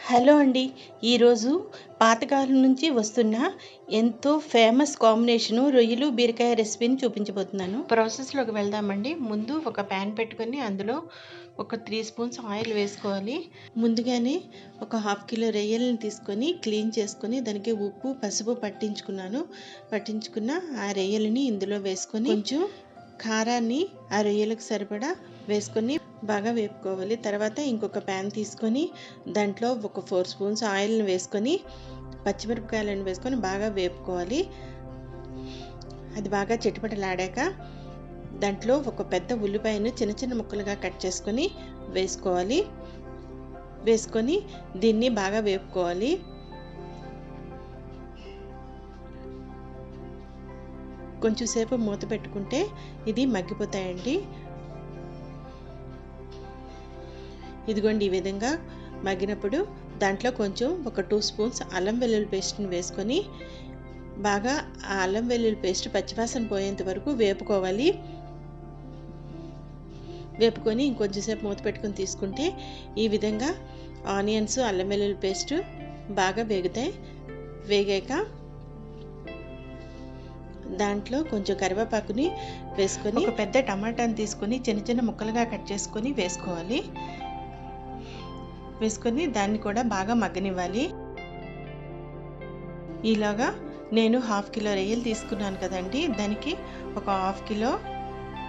Hello అండి. ఈరోజు పాతకాలం నుంచి వస్తున్న ఎంతో ఫేమస్ కాంబినేషను రొయ్యలు, బీరకాయ రెసిపీని చూపించబోతున్నాను. ప్రాసెస్‌లోకి వెళ్దామండి. ముందు ఒక ప్యాన్ పెట్టుకొని అందులో ఒక 3 స్పూన్స్ ఆయిల్ వేసుకోవాలి. ముందుగానే ఒక హాఫ్ కిలో రొయ్యలను తీసుకొని క్లీన్ చేసుకొని దానికి ఉప్పు, పసుపు పట్టించుకున్న ఆ రొయ్యలని ఇందులో వేసుకొని కొంచెం కారాన్ని ఆ రొయ్యలకు సరిపడా వేసుకొని బాగా వేపుకోవాలి. తర్వాత ఇంకొక ప్యాన్ తీసుకొని దాంట్లో ఒక 4 స్పూన్స్ ఆయిల్ని వేసుకొని పచ్చిమిరపకాయలను వేసుకొని బాగా వేపుకోవాలి. అది బాగా చిటపటలాడాక దాంట్లో ఒక పెద్ద ఉల్లిపాయను చిన్న చిన్న ముక్కలుగా కట్ చేసుకొని వేసుకొని దీన్ని బాగా వేపుకోవాలి. కొంచెం సేపు మూత పెట్టుకుంటే ఇది మగ్గిపోతాయండి. ఇదిగోండి, ఈ విధంగా మగ్గినప్పుడు దాంట్లో కొంచెం ఒక 2 స్పూన్స్ అల్లం వెల్లుల్లి పేస్ట్ని వేసుకొని బాగా ఆ అల్లం వెల్లుల్లి పేస్ట్ పచ్చివాసన పోయేంత వరకు వేపుకోవాలి. వేపుకొని ఇంకొంచెం సేపు మూత పెట్టుకొని తీసుకుంటే ఈ విధంగా ఆనియన్స్, అల్లం వెల్లుల్లి పేస్ట్ బాగా వేగుతాయి. వేగాక దాంట్లో కొంచెం కరివేపాకుని వేసుకొని ఒక పెద్ద టమాటాని తీసుకొని చిన్న చిన్న ముక్కలుగా కట్ చేసుకొని వేసుకొని దాన్ని కూడా బాగా మగ్గనివ్వాలి. ఈలోగా నేను హాఫ్ కిలో రొయ్యలు తీసుకున్నాను కదండి, దానికి ఒక హాఫ్ కిలో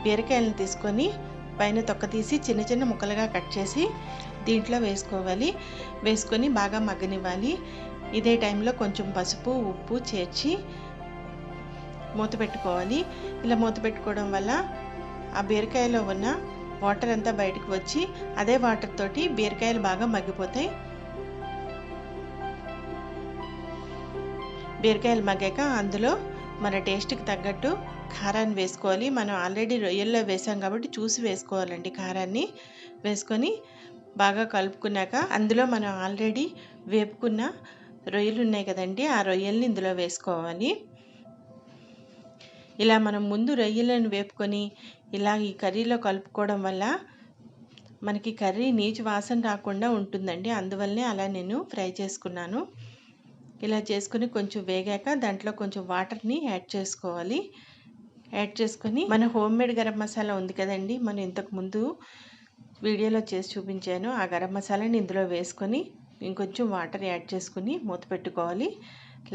బీరకాయలను తీసుకొని పైన తొక్క తీసి చిన్న చిన్న ముక్కలుగా కట్ చేసి దీంట్లో వేసుకొని బాగా మగ్గనివ్వాలి. ఇదే టైంలో కొంచెం పసుపు, ఉప్పు చేర్చి మూత పెట్టుకోవాలి. ఇలా మూత పెట్టుకోవడం వల్ల ఆ బీరకాయలో ఉన్న వాటర్ అంతా బయటకు వచ్చి అదే వాటర్ తోటి బీరకాయలు బాగా మగ్గిపోతాయి. బీరకాయలు మగ్గాక అందులో మన టేస్ట్కి తగ్గట్టు కారాన్ని వేసుకోవాలి. మనం ఆల్రెడీ రొయ్యల్లో వేసాం కాబట్టి చూసి వేసుకోవాలండి. కారాన్ని వేసుకొని బాగా కలుపుకున్నాక అందులో మనం ఆల్రెడీ వేపుకున్న రొయ్యలు ఉన్నాయి కదండి, ఆ రొయ్యల్ని ఇందులో వేసుకోవాలి. ఇలా మనం ముందు రొయ్యలను వేపుకొని ఇలా ఈ కర్రీలో కలుపుకోవడం వల్ల మనకి కర్రీ నీచు వాసన రాకుండా ఉంటుందండి. అందువల్లనే అలా నేను ఫ్రై చేసుకున్నాను. ఇలా చేసుకుని కొంచెం వేగాక దాంట్లో కొంచెం వాటర్ని యాడ్ చేసుకొని మన హోమ్ మేడ్ గరం మసాలా ఉంది కదండి, మనం ఇంతకుముందు వీడియోలో చేసి చూపించాను. ఆ గరం మసాలాని ఇందులో వేసుకొని ఇంకొంచెం వాటర్ యాడ్ చేసుకుని మూత పెట్టుకోవాలి.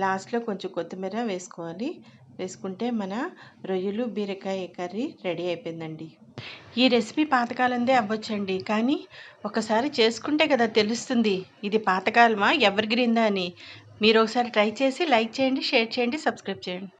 లాస్ట్లో కొంచెం కొత్తిమీర వేసుకుంటే మన రొయ్యలు, బీరకాయ కర్రీ రెడీ అయిపోయిందండి. ఈ రెసిపీ పాతకాలందే అవ్వచ్చండి, కానీ ఒకసారి చేసుకుంటే కదా తెలుస్తుంది ఇది పాతకాలమా, ఎవర్ గ్రీన్దా అని. మీరు ఒకసారి ట్రై చేసి లైక్ చేయండి, షేర్ చేయండి, సబ్స్క్రైబ్ చేయండి.